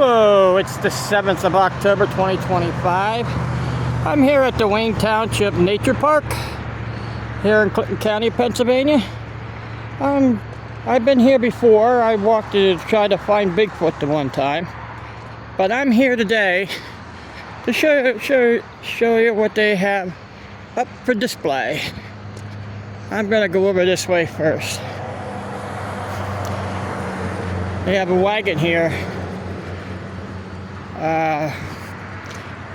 Hello, it's the 7th of October 2025. I'm here at the Wayne Township Nature Park here in Clinton County, Pennsylvania. I've been here before. I walked to try to find Bigfoot the one time. But I'm here today to show you what they have up for display. I'm going to go over this way first. They have a wagon here.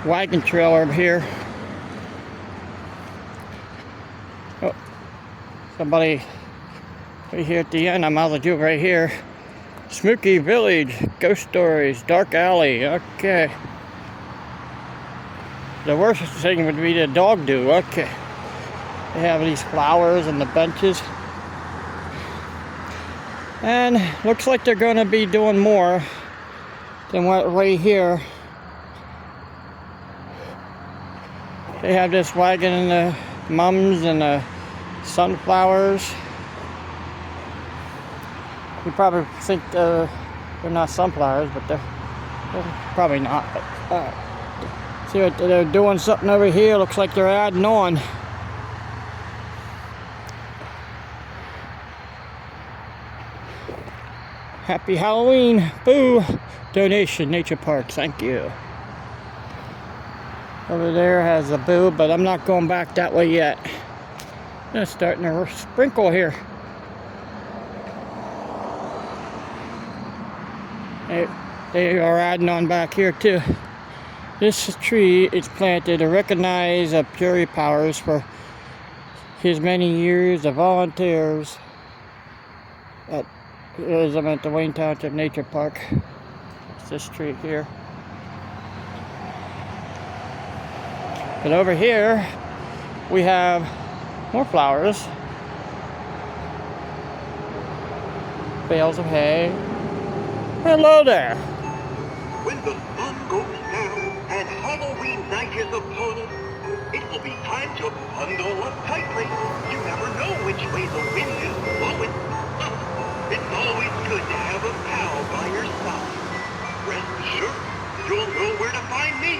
Wagon trailer over here. Oh, somebody right here at the end. I might as well do it right here. Spooky Village, Ghost Stories, Dark Alley. Okay. The worst thing would be the dog do. Okay. They have these flowers and the benches. And looks like they're going to be doing more than what right here. They have this wagon and the mums and the sunflowers. You probably think they're not sunflowers, but they're probably not. But, see what they're doing something over here. Looks like they're adding on. Happy Halloween. Boo. Donation, Nature Park. Thank you. Over there has a boo, but I'm not going back that way yet. It's starting to sprinkle here. They are adding on back here too. This tree is planted to recognize Puri Powers for his many years of volunteers at the Wayne Township Nature Park. It's this tree here. But over here we have more flowers. Bales of hay. Hello there. When the sun goes down and Halloween night is upon us, it will be time to bundle up tightly. You never know which way the wind is blowing. It's always good to have a pal by your side. Rest assured, you'll know where to find me.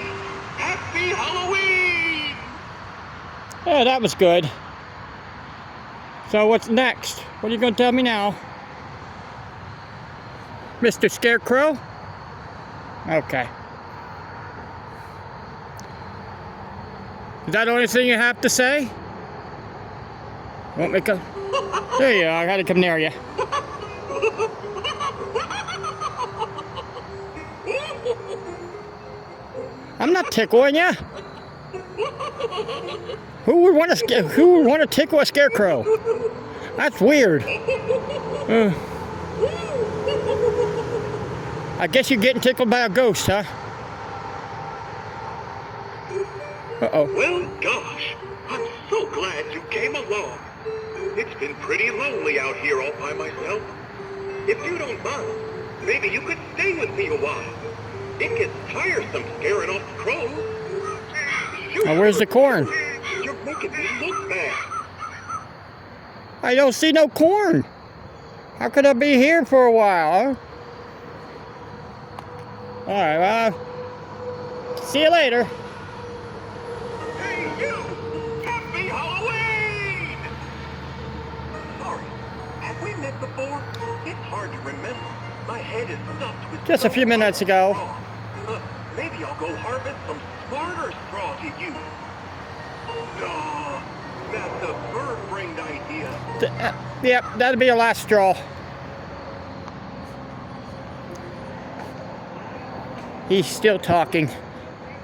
Happy Halloween! Yeah, that was good. So what's next? What are you going to tell me now? Mr. Scarecrow? Okay. Is that the only thing you have to say? Want me to come? There you are. I gotta come near you. I'm not tickling you. Who would want to tickle a scarecrow? That's weird. I guess you're getting tickled by a ghost, huh? Uh-oh. Well, gosh, I'm so glad you came along. It's been pretty lonely out here all by myself. If you don't mind, maybe you could stay with me a while. It gets tiresome scaring off crows. Now, where's the corn? You're making me look bad. I don't see no corn. How could I be here for a while, huh? Alright, well, see you later. Hey, you! Happy Halloween! Sorry, have we met before? It's hard to remember. My head is stuffed with... Just a few minutes ago. Maybe I'll go harvest some smarter straw to use. That's a bird-brained idea. Yep, that'll be your last straw. He's still talking.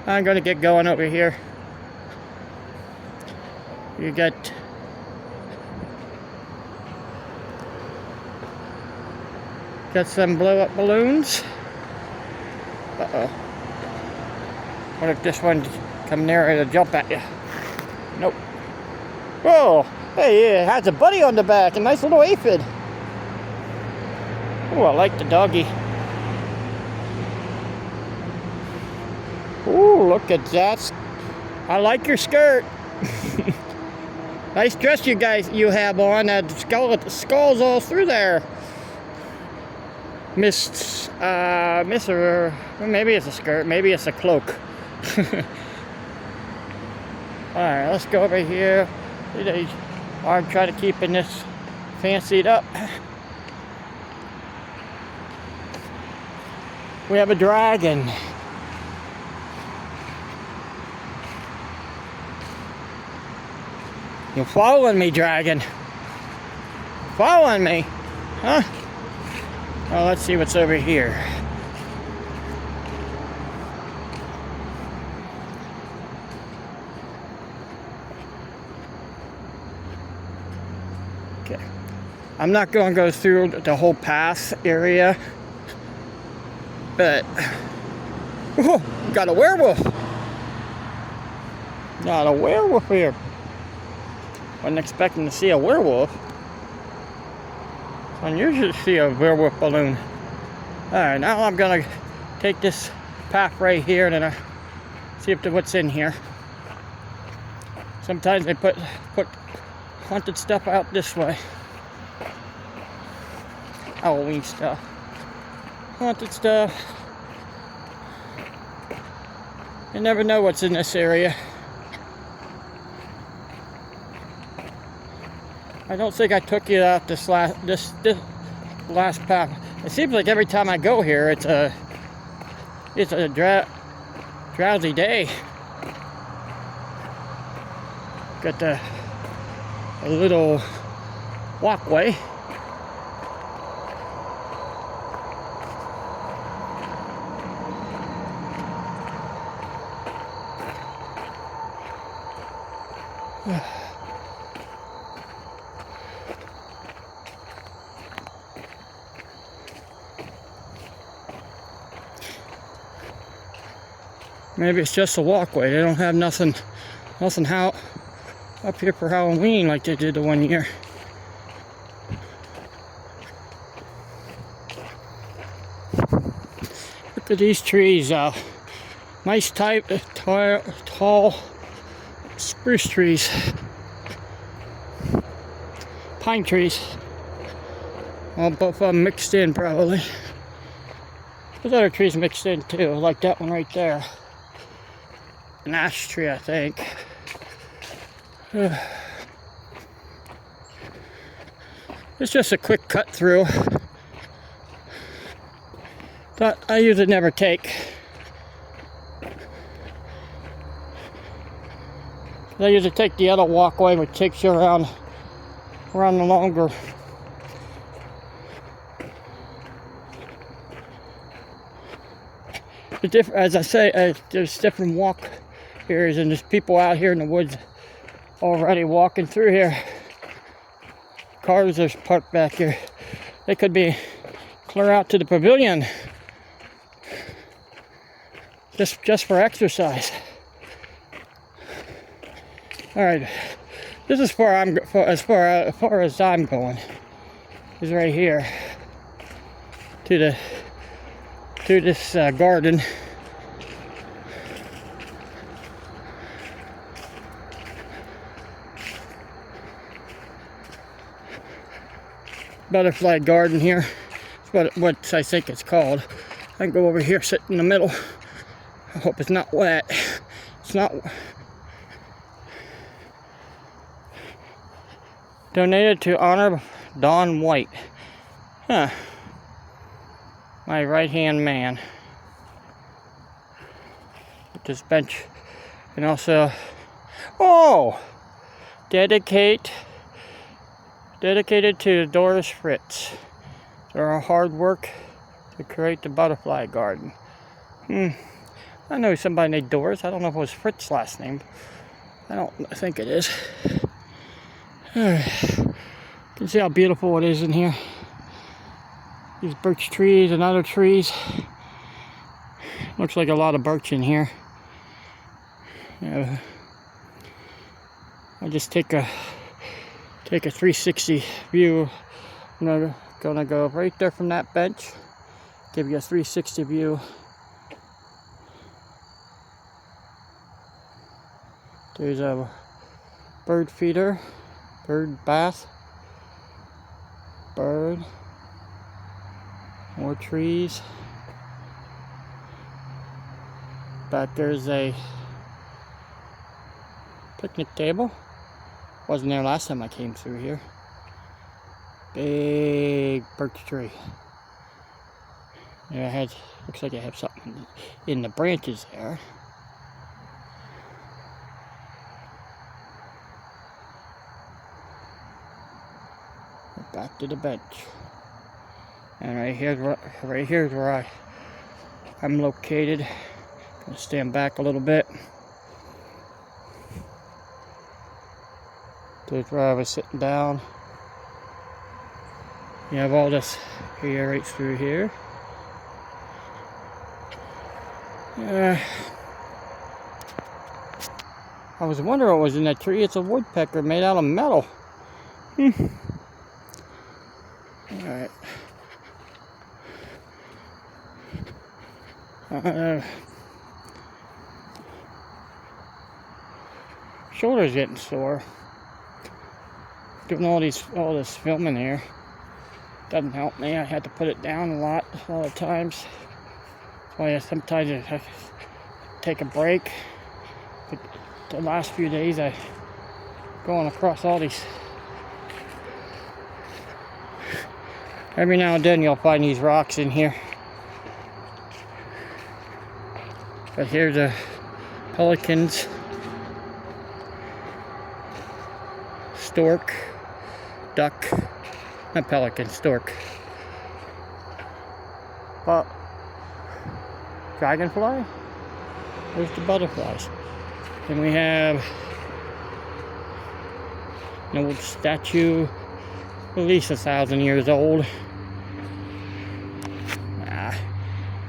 I'm gonna get going over here. You got some blow-up balloons. Uh-oh. What if this one come near it'll jump at you? Nope. Whoa! Hey, it has a buddy on the back, a nice little aphid. Oh, I like the doggy. Ooh, look at that. I like your skirt. Nice dress you have on. That skull's all through there. miss or maybe it's a skirt, maybe it's a cloak. Alright, let's go over here. I'm trying to keep this fancied up. We have a dragon. You're following me, dragon. Following me? Huh? Well, let's see what's over here. Okay. I'm not going to go through the whole path area, but oh, got a werewolf. Got a werewolf here. Wasn't expecting to see a werewolf. It's unusual to see a werewolf balloon. Alright, now I'm gonna take this path right here and then see if what's in here. Sometimes they put haunted stuff out this way. Halloween stuff. Haunted stuff. You never know what's in this area. I don't think I took you out this last path. It seems like every time I go here, it's a drowsy day. Got a little walkway. Maybe it's just a walkway. They don't have nothing up here for Halloween like they did the one year. Look at these trees. Nice type tall spruce trees, pine trees. Well, both of them mixed in probably. There's other trees mixed in too, like that one right there. An ash tree, I think. It's just a quick cut through that I usually never take. I usually take the other walkway, which takes you around the longer. As I say, there's different walk areas, and there's people out here in the woods already walking through here. Cars are parked back here. They could be clear out to the pavilion just for exercise. All right, this is as far as I'm going. Is right here to this garden. Butterfly garden here. That's what I think it's called. I can go over here, sit in the middle. I hope it's not wet. It's not. Donated to honor Don White. Huh. My right-hand man. With this bench. And also, oh! Dedicated to Doris Fritz. Their hard work to create the butterfly garden. I know somebody named Doris. I don't know if it was Fritz's last name. I think it is. You can see how beautiful it is in here. These birch trees and other trees. Looks like a lot of birch in here. I'll just take a 360 view. I'm gonna go right there from that bench. Give you a 360 view. There's a bird feeder, bird bath, bird. More trees. Back there's a picnic table. Wasn't there last time I came through here. Big birch tree. Yeah, looks like I have something in the branches there. Back to the bench. And right here's where I'm located. Gonna stand back a little bit. There's where I was sitting down. You have all this here right through here. I was wondering what was in that tree. It's a woodpecker made out of metal. Alright. Shoulder's getting sore. Doing all this filming here doesn't help me. I had to put it down a lot of times. That's why sometimes I take a break. But the last few days I going across all these. Every now and then you'll find these rocks in here. But here's the pelicans, stork, duck, not pelican, stork. But dragonfly? Where's the butterflies? And we have an old statue, at least 1,000 years old.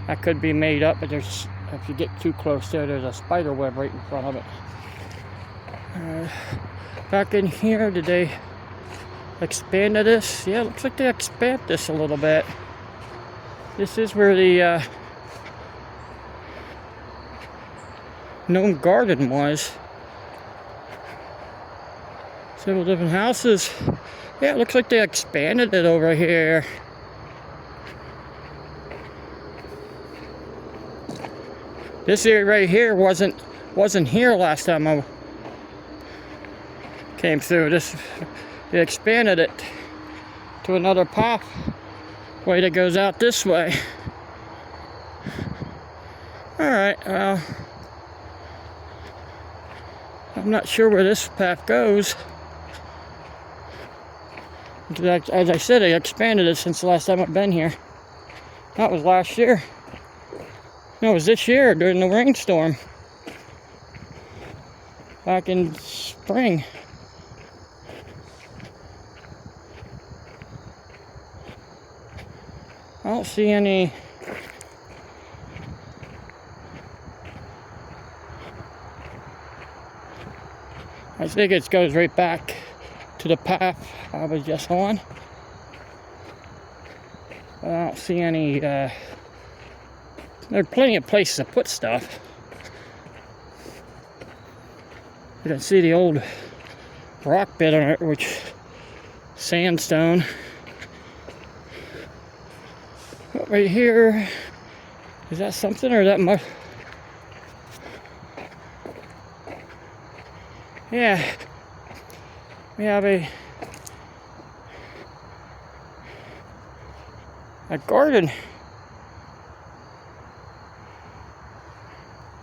That could be made up, but if you get too close there's a spider web right in front of it. Back in here, did they expand this? Yeah, it looks like they expanded this a little bit. This is where the gnome garden was. Several different houses. Yeah, it looks like they expanded it over here. This area right here wasn't here last time I came through. They expanded it to another pathway that goes out this way. Alright, well, I'm not sure where this path goes. As I said, they expanded it since the last time I've been here. That was last year. No, it was this year during the rainstorm. Back in spring. I don't see any. I think it goes right back to the path I was just on. I don't see any. There are plenty of places to put stuff. You can see the old rock bed on it, which sandstone. Right here, is that something or is that mud? Yeah, we have a garden.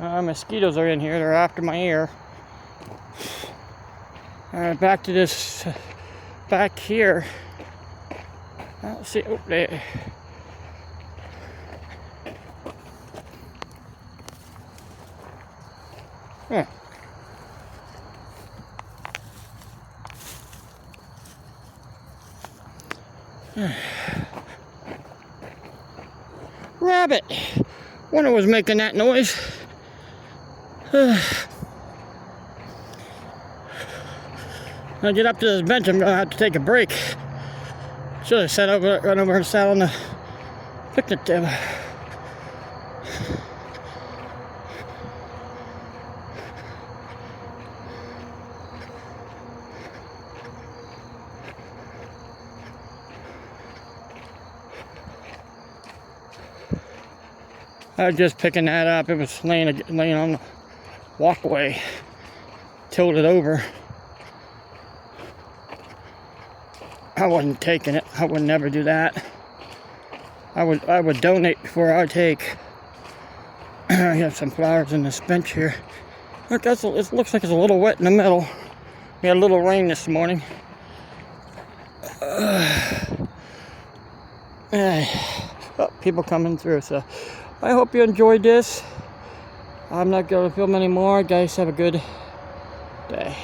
Mosquitoes are in here. They're after my ear. Back to this back here. I don't see. Oh, there. Huh. Rabbit. Wonder what was making that noise. When I get up to this bench, I'm gonna have to take a break. Should have run over and sat on the picnic table. I was just picking that up. It was laying on the walkway, tilted over. I wasn't taking it. I would never do that. I would donate before I take. I have some flowers in this bench here. Look, it looks like it's a little wet in the middle. We had a little rain this morning. People coming through, so I hope you enjoyed this. I'm not going to film anymore. Guys, have a good day.